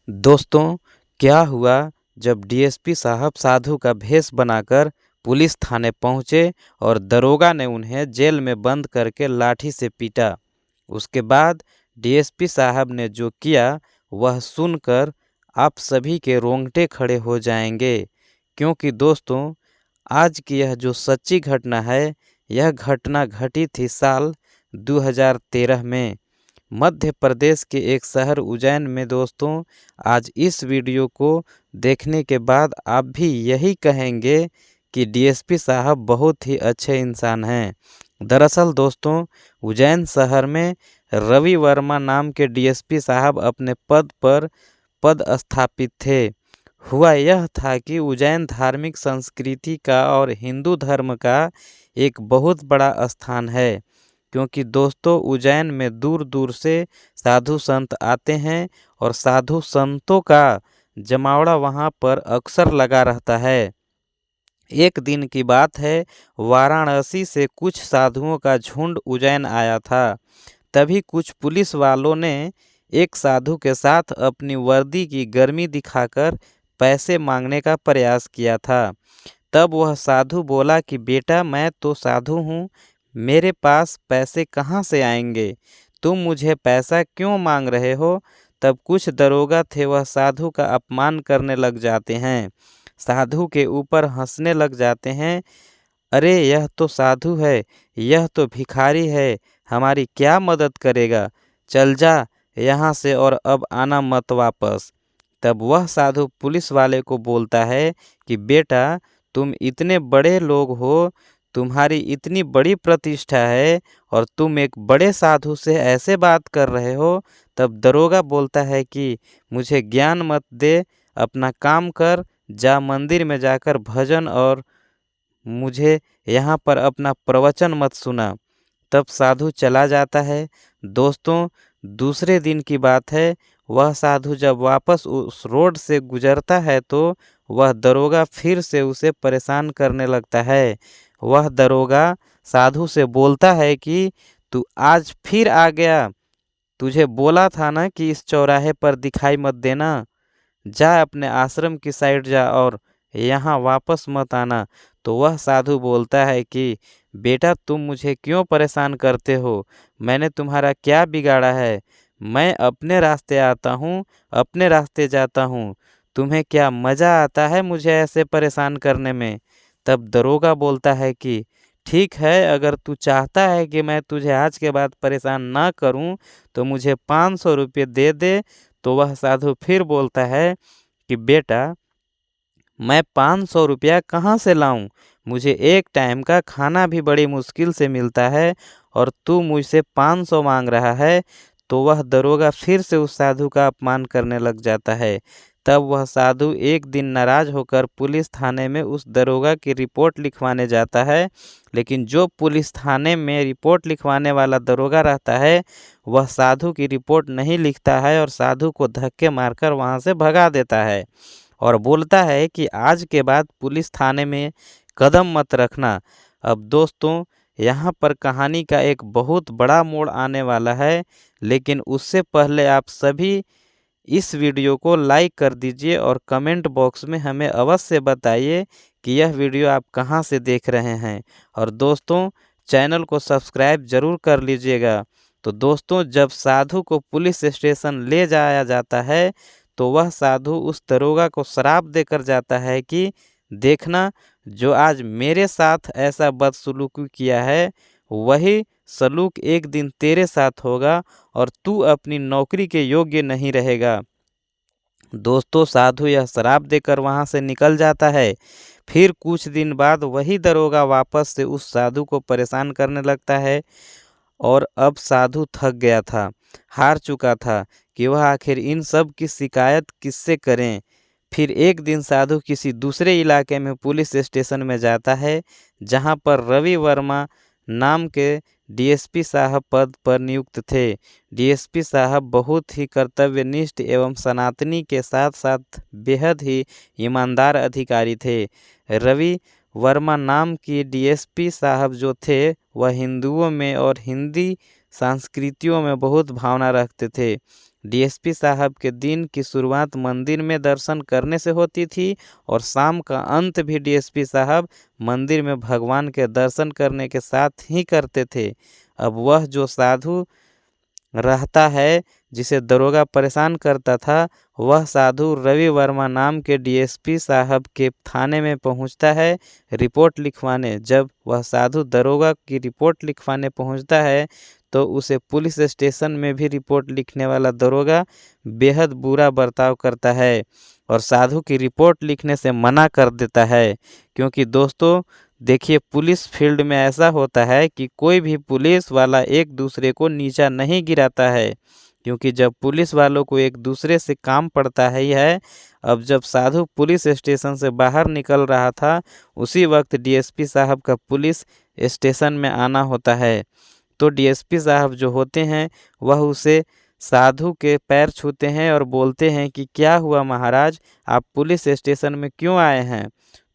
दोस्तों, क्या हुआ जब डीएसपी साहब साधु का भेष बनाकर पुलिस थाने पहुंचे और दरोगा ने उन्हें जेल में बंद करके लाठी से पीटा। उसके बाद डीएसपी साहब ने जो किया वह सुनकर आप सभी के रोंगटे खड़े हो जाएंगे, क्योंकि दोस्तों आज की यह जो सच्ची घटना है, यह घटना घटी थी साल 2013 में मध्य प्रदेश के एक शहर उज्जैन में। दोस्तों आज इस वीडियो को देखने के बाद आप भी यही कहेंगे कि डीएसपी साहब बहुत ही अच्छे इंसान हैं। दरअसल दोस्तों उज्जैन शहर में रवि वर्मा नाम के डीएसपी साहब अपने पद पर पदस्थापित थे। हुआ यह था कि उज्जैन धार्मिक संस्कृति का और हिंदू धर्म का एक बहुत बड़ा स्थान है, क्योंकि दोस्तों उज्जैन में दूर दूर से साधु संत आते हैं और साधु संतों का जमावड़ा वहाँ पर अक्सर लगा रहता है। एक दिन की बात है, वाराणसी से कुछ साधुओं का झुंड उज्जैन आया था। तभी कुछ पुलिस वालों ने एक साधु के साथ अपनी वर्दी की गर्मी दिखाकर पैसे मांगने का प्रयास किया था। तब वह साधु बोला कि बेटा मैं तो साधु हूँ, मेरे पास पैसे कहाँ से आएंगे, तुम मुझे पैसा क्यों मांग रहे हो। तब कुछ दरोगा थे, वह साधु का अपमान करने लग जाते हैं, साधु के ऊपर हंसने लग जाते हैं। अरे यह तो साधु है, यह तो भिखारी है, हमारी क्या मदद करेगा, चल जा यहाँ से और अब आना मत वापस। तब वह साधु पुलिस वाले को बोलता है कि बेटा तुम इतने बड़े लोग हो, तुम्हारी इतनी बड़ी प्रतिष्ठा है और तुम एक बड़े साधु से ऐसे बात कर रहे हो। तब दरोगा बोलता है कि मुझे ज्ञान मत दे, अपना काम कर, जा मंदिर में जाकर भजन और मुझे यहाँ पर अपना प्रवचन मत सुना। तब साधु चला जाता है। दोस्तों दूसरे दिन की बात है, वह साधु जब वापस उस रोड से गुजरता है तो वह दरोगा फिर से उसे परेशान करने लगता है। वह दरोगा साधु से बोलता है कि तू आज फिर आ गया, तुझे बोला था ना कि इस चौराहे पर दिखाई मत देना, जा अपने आश्रम की साइड जा और यहाँ वापस मत आना। तो वह साधु बोलता है कि बेटा तुम मुझे क्यों परेशान करते हो, मैंने तुम्हारा क्या बिगाड़ा है, मैं अपने रास्ते आता हूँ, अपने रास्ते जाता हूँ, तुम्हें क्या मज़ा आता है मुझे ऐसे परेशान करने में। तब दरोगा बोलता है कि ठीक है, अगर तू चाहता है कि मैं तुझे आज के बाद परेशान ना करूं तो मुझे 500 रुपये दे दे। तो वह साधु फिर बोलता है कि बेटा मैं 500 रुपया कहाँ से लाऊं, मुझे एक टाइम का खाना भी बड़ी मुश्किल से मिलता है और तू मुझसे 500 मांग रहा है। तो वह दरोगा फिर से उस साधु का अपमान करने लग जाता है। तब वह साधु एक दिन नाराज होकर पुलिस थाने में उस दरोगा की रिपोर्ट लिखवाने जाता है, लेकिन जो पुलिस थाने में रिपोर्ट लिखवाने वाला दरोगा रहता है वह साधु की रिपोर्ट नहीं लिखता है और साधु को धक्के मारकर वहाँ से भगा देता है और बोलता है कि आज के बाद पुलिस थाने में कदम मत रखना। अब दोस्तों यहाँ पर कहानी का एक बहुत बड़ा मोड़ आने वाला है, लेकिन उससे पहले आप सभी इस वीडियो को लाइक कर दीजिए और कमेंट बॉक्स में हमें अवश्य बताइए कि यह वीडियो आप कहां से देख रहे हैं। और दोस्तों चैनल को सब्सक्राइब जरूर कर लीजिएगा। तो दोस्तों जब साधु को पुलिस स्टेशन ले जाया जाता है तो वह साधु उस दरोगा को श्राप देकर जाता है कि देखना, जो आज मेरे साथ ऐसा बदसलूकी किया है वही सलूक एक दिन तेरे साथ होगा और तू अपनी नौकरी के योग्य नहीं रहेगा। दोस्तों साधु यह श्राप देकर वहां से निकल जाता है। फिर कुछ दिन बाद वही दरोगा वापस से उस साधु को परेशान करने लगता है और अब साधु थक गया था, हार चुका था कि वह आखिर इन सब की शिकायत किससे करें। फिर एक दिन साधु किसी दूसरे इलाके में पुलिस स्टेशन में जाता है, जहां पर रवि वर्मा नाम के डीएसपी साहब पद पर नियुक्त थे। डीएसपी साहब बहुत ही कर्तव्यनिष्ठ एवं सनातनी के साथ साथ बेहद ही ईमानदार अधिकारी थे। रवि वर्मा नाम की डीएसपी साहब जो थे वह हिंदुओं में और हिंदी संस्कृतियों में बहुत भावना रखते थे। डीएसपी साहब के दिन की शुरुआत मंदिर में दर्शन करने से होती थी और शाम का अंत भी डीएसपी साहब मंदिर में भगवान के दर्शन करने के साथ ही करते थे। अब वह जो साधु रहता है जिसे दरोगा परेशान करता था, वह साधु रवि वर्मा नाम के डीएसपी साहब के थाने में पहुंचता है रिपोर्ट लिखवाने। जब वह साधु दरोगा की रिपोर्ट लिखवाने पहुंचता है तो उसे पुलिस स्टेशन में भी रिपोर्ट लिखने वाला दरोगा बेहद बुरा बर्ताव करता है और साधु की रिपोर्ट लिखने से मना कर देता है। क्योंकि दोस्तों देखिए, पुलिस फील्ड में ऐसा होता है कि कोई भी पुलिस वाला एक दूसरे को नीचा नहीं गिराता है, क्योंकि जब पुलिस वालों को एक दूसरे से काम पड़ता ही है। अब जब साधु पुलिस स्टेशन से बाहर निकल रहा था, उसी वक्त डीएसपी साहब का पुलिस स्टेशन में आना होता है। तो डीएसपी साहब जो होते हैं वह उसे साधु के पैर छूते हैं और बोलते हैं कि क्या हुआ महाराज, आप पुलिस स्टेशन में क्यों आए हैं।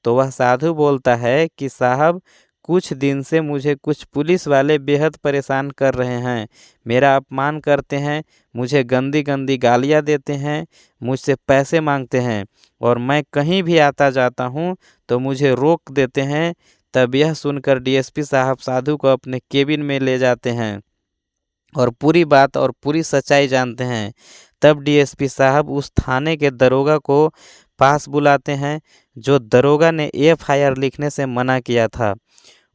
तो वह साधु बोलता है कि साहब, कुछ दिन से मुझे कुछ पुलिस वाले बेहद परेशान कर रहे हैं, मेरा अपमान करते हैं, मुझे गंदी गंदी गालियाँ देते हैं, मुझसे पैसे मांगते हैं और मैं कहीं भी आता जाता हूँ तो मुझे रोक देते हैं। तब यह सुनकर डीएसपी साहब साधु को अपने केबिन में ले जाते हैं और पूरी बात और पूरी सच्चाई जानते हैं। तब डीएसपी साहब उस थाने के दरोगा को पास बुलाते हैं जो दरोगा ने एफआईआर लिखने से मना किया था।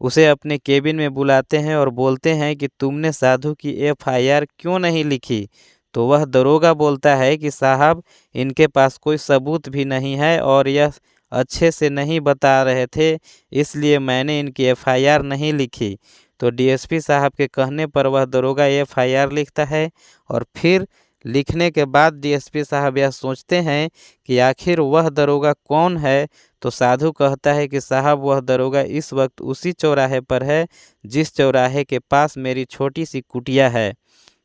उसे अपने केबिन में बुलाते हैं और बोलते हैं कि तुमने साधु की एफआईआर क्यों नहीं लिखी। तो वह दरोगा बोलता है कि साहब, इनके पास कोई सबूत भी नहीं है और यह अच्छे से नहीं बता रहे थे, इसलिए मैंने इनकी एफआईआर नहीं लिखी। तो डीएसपी साहब के कहने पर वह दरोगा एफआईआर लिखता है और फिर लिखने के बाद डीएसपी साहब यह सोचते हैं कि आखिर वह दरोगा कौन है। तो साधु कहता है कि साहब, वह दरोगा इस वक्त उसी चौराहे पर है जिस चौराहे के पास मेरी छोटी सी कुटिया है।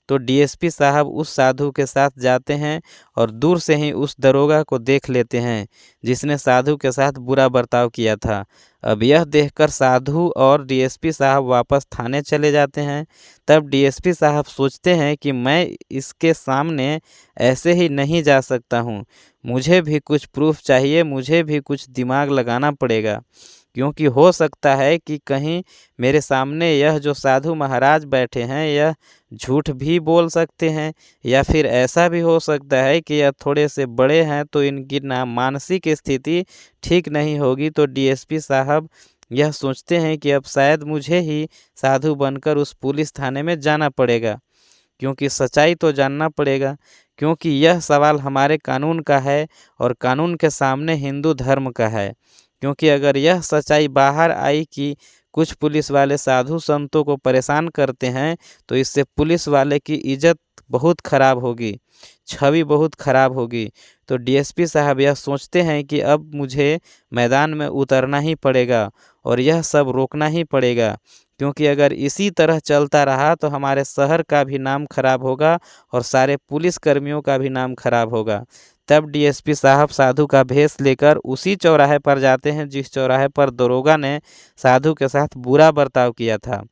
तो डीएसपी साहब उस साधु के साथ जाते हैं और दूर से ही उस दरोगा को देख लेते हैं जिसने साधु के साथ बुरा बर्ताव किया था। अब यह देखकर साधु और डीएसपी साहब वापस थाने चले जाते हैं। तब डीएसपी साहब सोचते हैं कि मैं इसके सामने ऐसे ही नहीं जा सकता हूँ, मुझे भी कुछ प्रूफ चाहिए, मुझे भी कुछ दिमाग लगाना पड़ेगा, क्योंकि हो सकता है कि कहीं मेरे सामने यह जो साधु महाराज बैठे हैं यह झूठ भी बोल सकते हैं, या फिर ऐसा भी हो सकता है कि यह थोड़े से बड़े हैं तो इनकी ना मानसिक स्थिति ठीक नहीं होगी। तो डीएसपी साहब यह सोचते हैं कि अब शायद मुझे ही साधु बनकर उस पुलिस थाने में जाना पड़ेगा, क्योंकि सच्चाई तो जानना पड़ेगा, क्योंकि यह सवाल हमारे कानून का है और कानून के सामने हिंदू धर्म का है। क्योंकि अगर यह सच्चाई बाहर आई कि कुछ पुलिस वाले साधु संतों को परेशान करते हैं, तो इससे पुलिस वाले की इज्जत बहुत खराब होगी, छवि बहुत खराब होगी। तो डीएसपी साहब यह सोचते हैं कि अब मुझे मैदान में उतरना ही पड़ेगा और यह सब रोकना ही पड़ेगा, क्योंकि अगर इसी तरह चलता रहा तो हमारे शहर का भी नाम खराब होगा और सारे पुलिस कर्मियों का भी नाम खराब होगा। तब डीएसपी साहब साधु का भेष लेकर उसी चौराहे पर जाते हैं जिस चौराहे पर दरोगा ने साधु के साथ बुरा बर्ताव किया था।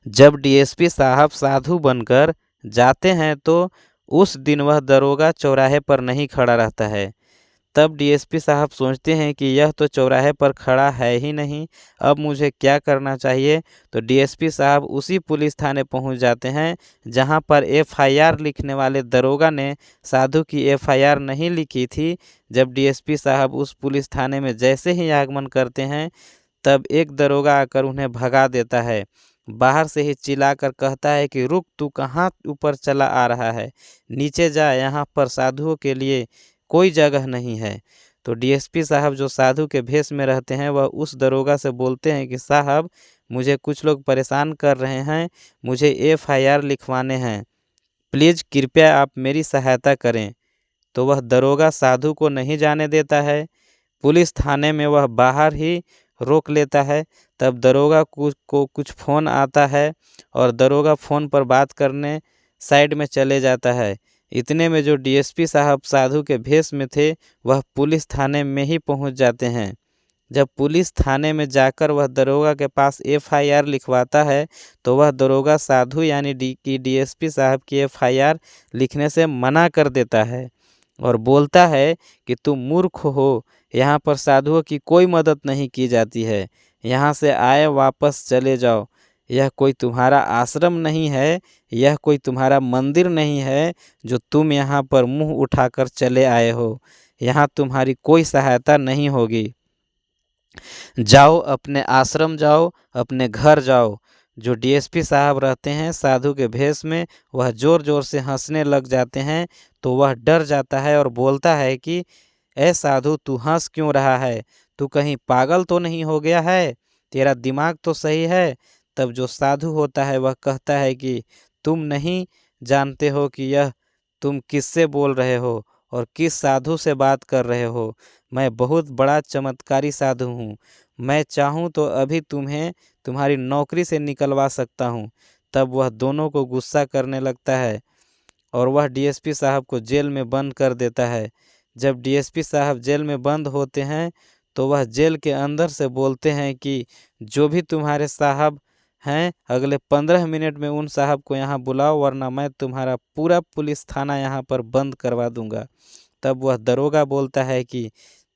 जब डीएसपी साहब साधु बनकर जाते हैं तो उस दिन वह दरोगा चौराहे पर नहीं खड़ा रहता है। तब डीएसपी साहब सोचते हैं कि यह तो चौराहे पर खड़ा है ही नहीं, अब मुझे क्या करना चाहिए। तो डीएसपी साहब उसी पुलिस थाने पहुंच जाते हैं जहां पर एफआईआर लिखने वाले दरोगा ने साधु की एफआईआर नहीं लिखी थी। जब डीएसपी साहब उस पुलिस थाने में जैसे ही आगमन करते हैं, तब एक दरोगा आकर उन्हें भगा देता है, बाहर से ही चिल्लाकर कहता है कि रुक, तू कहाँ ऊपर चला आ रहा है, नीचे जा, यहाँ पर साधुओं के लिए कोई जगह नहीं है। तो डीएसपी साहब जो साधु के भेष में रहते हैं वह उस दरोगा से बोलते हैं कि साहब, मुझे कुछ लोग परेशान कर रहे हैं, मुझे एफआईआर लिखवाने हैं, प्लीज़ कृपया आप मेरी सहायता करें। तो वह दरोगा साधु को नहीं जाने देता है, पुलिस थाने में वह बाहर ही रोक लेता है। तब दरोगा को कुछ फ़ोन आता है और दरोगा फ़ोन पर बात करने साइड में चले जाता है। इतने में जो डीएसपी साहब साधु के भेष में थे वह पुलिस थाने में ही पहुंच जाते हैं। जब पुलिस थाने में जाकर वह दरोगा के पास एफआईआर लिखवाता है तो वह दरोगा साधु यानी डीएसपी साहब की एफआईआर लिखने से मना कर देता है और बोलता है कि तुम मूर्ख हो, यहाँ पर साधुओं की कोई मदद नहीं की जाती है, यहाँ से आए वापस चले जाओ। यह कोई तुम्हारा आश्रम नहीं है, यह कोई तुम्हारा मंदिर नहीं है जो तुम यहाँ पर मुंह उठाकर चले आए हो। यहाँ तुम्हारी कोई सहायता नहीं होगी। जाओ अपने आश्रम जाओ, अपने घर जाओ। जो डीएसपी साहब रहते हैं साधु के भेष में, वह ज़ोर ज़ोर से हंसने लग जाते हैं तो वह डर जाता है और बोलता है कि ए साधु, तू हंस क्यों रहा है? तू कहीं पागल तो नहीं हो गया है? तेरा दिमाग तो सही है? तब जो साधु होता है वह कहता है कि तुम नहीं जानते हो कि यह तुम किससे बोल रहे हो और किस साधु से बात कर रहे हो। मैं बहुत बड़ा चमत्कारी साधु हूँ। मैं चाहूँ तो अभी तुम्हें तुम्हारी नौकरी से निकलवा सकता हूँ। तब वह दोनों को गुस्सा करने लगता है और वह डीएसपी साहब को जेल में बंद कर देता है। जब डीएसपी साहब जेल में बंद होते हैं तो वह जेल के अंदर से बोलते हैं कि जो भी तुम्हारे साहब हैं, अगले 15 मिनट में उन साहब को यहाँ बुलाओ, वरना मैं तुम्हारा पूरा पुलिस थाना यहाँ पर बंद करवा दूंगा। तब वह दरोगा बोलता है कि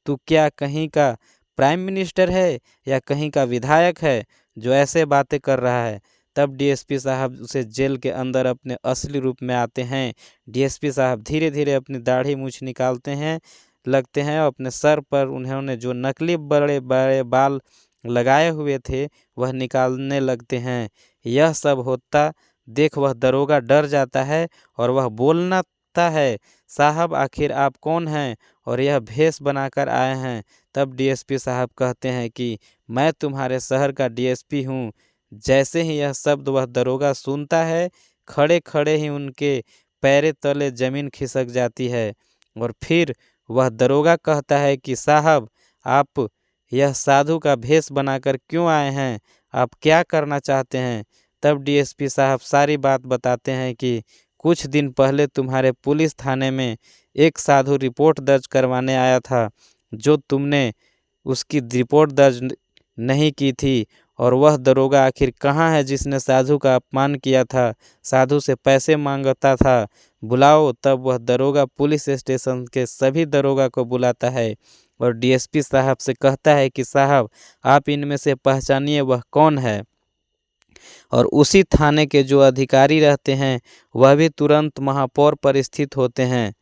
तू क्या कहीं का प्राइम मिनिस्टर है या कहीं का विधायक है जो ऐसे बातें कर रहा है? तब डीएसपी साहब उसे जेल के अंदर अपने असली रूप में आते हैं। डीएसपी साहब धीरे धीरे अपनी दाढ़ी मूछ निकालते हैं लगते हैं और अपने सर पर उन्होंने जो नकली बड़े बड़े बाल लगाए हुए थे वह निकालने लगते हैं। यह सब होता देख वह दरोगा डर जाता है और वह बोलना है, साहब आखिर आप कौन हैं और यह भेष बनाकर आए हैं? तब डीएसपी साहब कहते हैं कि मैं तुम्हारे शहर का डीएसपी हूँ। जैसे ही यह शब्द वह दरोगा सुनता है, खड़े खड़े ही उनके पैरे तले जमीन खिसक जाती है और फिर वह दरोगा कहता है कि साहब, आप यह साधु का भेष बनाकर क्यों आए हैं? आप क्या करना चाहते हैं? तब डीएसपी साहब सारी बात बताते हैं कि कुछ दिन पहले तुम्हारे पुलिस थाने में एक साधु रिपोर्ट दर्ज करवाने आया था, जो तुमने उसकी रिपोर्ट दर्ज नहीं की थी। और वह दरोगा आखिर कहाँ है जिसने साधु का अपमान किया था, साधु से पैसे मांगता था? बुलाओ। तब वह दरोगा पुलिस स्टेशन के सभी दरोगा को बुलाता है और डीएसपी साहब से कहता है कि साहब, आप इनमें से पहचानिए वह कौन है। और उसी थाने के जो अधिकारी रहते हैं वह भी तुरंत महापौर पर स्थित होते हैं।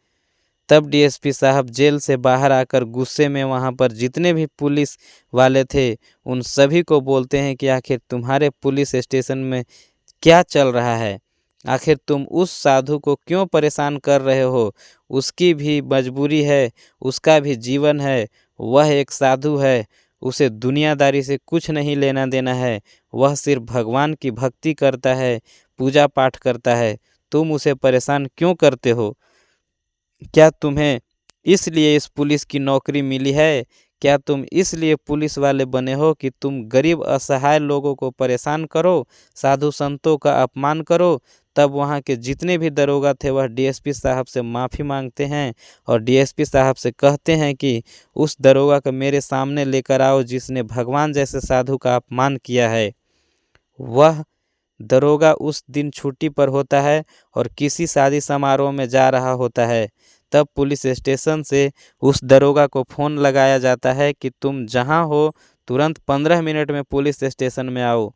तब डीएसपी साहब जेल से बाहर आकर गुस्से में वहां पर जितने भी पुलिस वाले थे उन सभी को बोलते हैं कि आखिर तुम्हारे पुलिस स्टेशन में क्या चल रहा है? आखिर तुम उस साधु को क्यों परेशान कर रहे हो? उसकी भी मजबूरी है, उसका भी जीवन है। वह एक साधु है, उसे दुनियादारी से कुछ नहीं लेना देना है। वह सिर्फ भगवान की भक्ति करता है, पूजा पाठ करता है। तुम उसे परेशान क्यों करते हो? क्या तुम्हें इसलिए इस पुलिस की नौकरी मिली है? क्या तुम इसलिए पुलिस वाले बने हो कि तुम गरीब असहाय लोगों को परेशान करो, साधु संतों का अपमान करो? तब वहाँ के जितने भी दरोगा थे वह डीएसपी साहब से माफ़ी मांगते हैं और डीएसपी साहब से कहते हैं कि उस दरोगा को मेरे सामने लेकर आओ जिसने भगवान जैसे साधु का अपमान किया है। वह दरोगा उस दिन छुट्टी पर होता है और किसी शादी समारोह में जा रहा होता है। तब पुलिस स्टेशन से उस दरोगा को फ़ोन लगाया जाता है कि तुम जहां हो तुरंत 15 मिनट में पुलिस स्टेशन में आओ।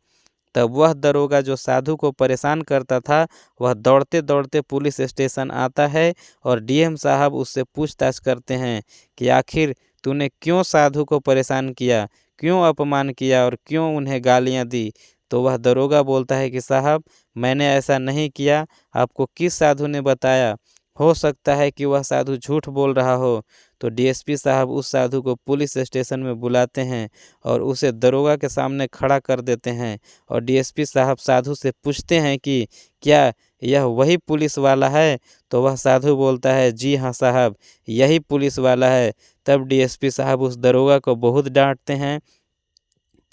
तब वह दरोगा जो साधु को परेशान करता था वह दौड़ते दौड़ते पुलिस स्टेशन आता है और डीएम साहब उससे पूछताछ करते हैं कि आखिर तूने क्यों साधु को परेशान किया, क्यों अपमान किया और क्यों उन्हें गालियां दी? तो वह दरोगा बोलता है कि साहब, मैंने ऐसा नहीं किया। आपको किस साधु ने बताया? हो सकता है कि वह साधु झूठ बोल रहा हो। तो डीएसपी साहब उस साधु को पुलिस स्टेशन में बुलाते हैं और उसे दरोगा के सामने खड़ा कर देते हैं और डीएसपी साहब साधु से पूछते हैं कि क्या यह वही पुलिस वाला है? तो वह साधु बोलता है, जी हाँ साहब, यही पुलिस वाला है। तब डीएसपी साहब उस दरोगा को बहुत डांटते हैं,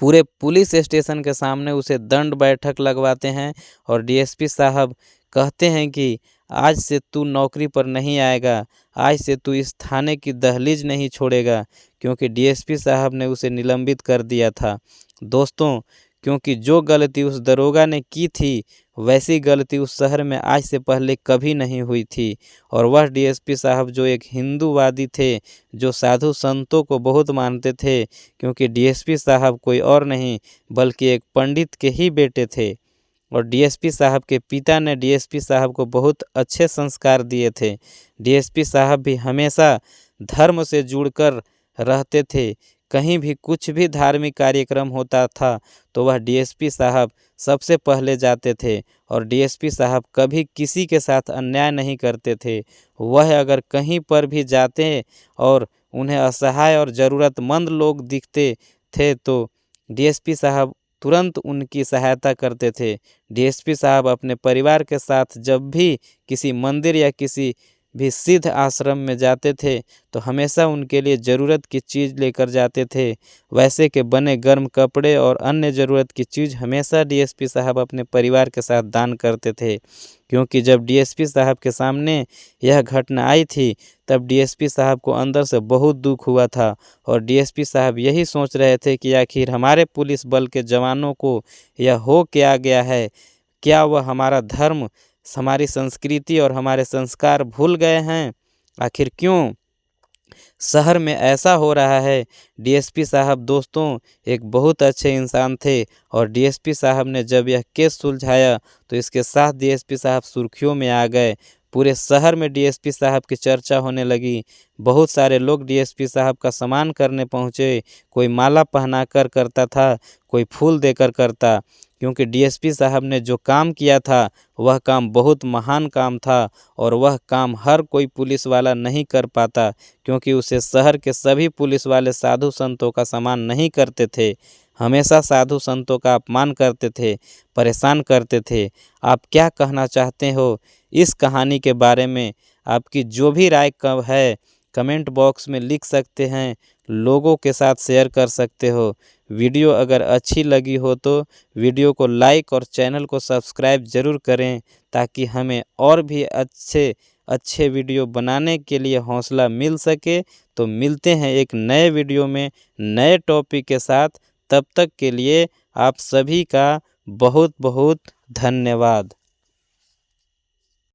पूरे पुलिस स्टेशन के सामने उसे दंड बैठक लगवाते हैं और डीएसपी साहब कहते हैं कि आज से तू नौकरी पर नहीं आएगा, आज से तू इस थाने की दहलीज नहीं छोड़ेगा, क्योंकि डीएसपी साहब ने उसे निलंबित कर दिया था। दोस्तों, क्योंकि जो गलती उस दरोगा ने की थी, वैसी गलती उस शहर में आज से पहले कभी नहीं हुई थी। और वह डीएसपी साहब जो एक हिंदूवादी थे, जो साधु संतों को बहुत मानते थे, क्योंकि डीएसपी साहब कोई और नहीं बल्कि एक पंडित के ही बेटे थे। और डीएसपी साहब के पिता ने डीएसपी साहब को बहुत अच्छे संस्कार दिए थे। डीएसपी साहब भी हमेशा धर्म से जुड़कर रहते थे। कहीं भी कुछ भी धार्मिक कार्यक्रम होता था तो वह डीएसपी साहब सबसे पहले जाते थे, और डीएसपी साहब कभी किसी के साथ अन्याय नहीं करते थे। वह अगर कहीं पर भी जाते और उन्हें असहाय और ज़रूरतमंद लोग दिखते थे तो डीएसपी साहब तुरंत उनकी सहायता करते थे। डीएसपी साहब अपने परिवार के साथ जब भी किसी मंदिर या किसी भी सिद्ध आश्रम में जाते थे तो हमेशा उनके लिए ज़रूरत की चीज़ लेकर जाते थे। वैसे के बने गर्म कपड़े और अन्य ज़रूरत की चीज़ हमेशा डीएसपी साहब अपने परिवार के साथ दान करते थे। क्योंकि जब डीएसपी साहब के सामने यह घटना आई थी तब डीएसपी साहब को अंदर से बहुत दुख हुआ था, और डीएसपी साहब यही सोच रहे थे कि आखिर हमारे पुलिस बल के जवानों को यह हो क्या गया है, क्या वह हमारा धर्म, हमारी संस्कृति और हमारे संस्कार भूल गए हैं? आखिर क्यों शहर में ऐसा हो रहा है? डीएसपी साहब दोस्तों एक बहुत अच्छे इंसान थे, और डीएसपी साहब ने जब यह केस सुलझाया तो इसके साथ डीएसपी साहब सुर्खियों में आ गए। पूरे शहर में डीएसपी साहब की चर्चा होने लगी। बहुत सारे लोग डीएसपी साहब का सम्मान करने पहुँचे। कोई माला पहनाकर करता था, कोई फूल देकर करता, क्योंकि डीएसपी साहब ने जो काम किया था वह काम बहुत महान काम था, और वह काम हर कोई पुलिस वाला नहीं कर पाता, क्योंकि उसे शहर के सभी पुलिस वाले साधु संतों का सम्मान नहीं करते थे। हमेशा साधु संतों का अपमान करते थे, परेशान करते थे। आप क्या कहना चाहते हो इस कहानी के बारे में? आपकी जो भी राय कब है कमेंट बॉक्स में लिख सकते हैं, लोगों के साथ शेयर कर सकते हो। वीडियो अगर अच्छी लगी हो तो वीडियो को लाइक और चैनल को सब्सक्राइब ज़रूर करें, ताकि हमें और भी अच्छे अच्छे वीडियो बनाने के लिए हौसला मिल सके। तो मिलते हैं एक नए वीडियो में नए टॉपिक के साथ। तब तक के लिए आप सभी का बहुत बहुत धन्यवाद।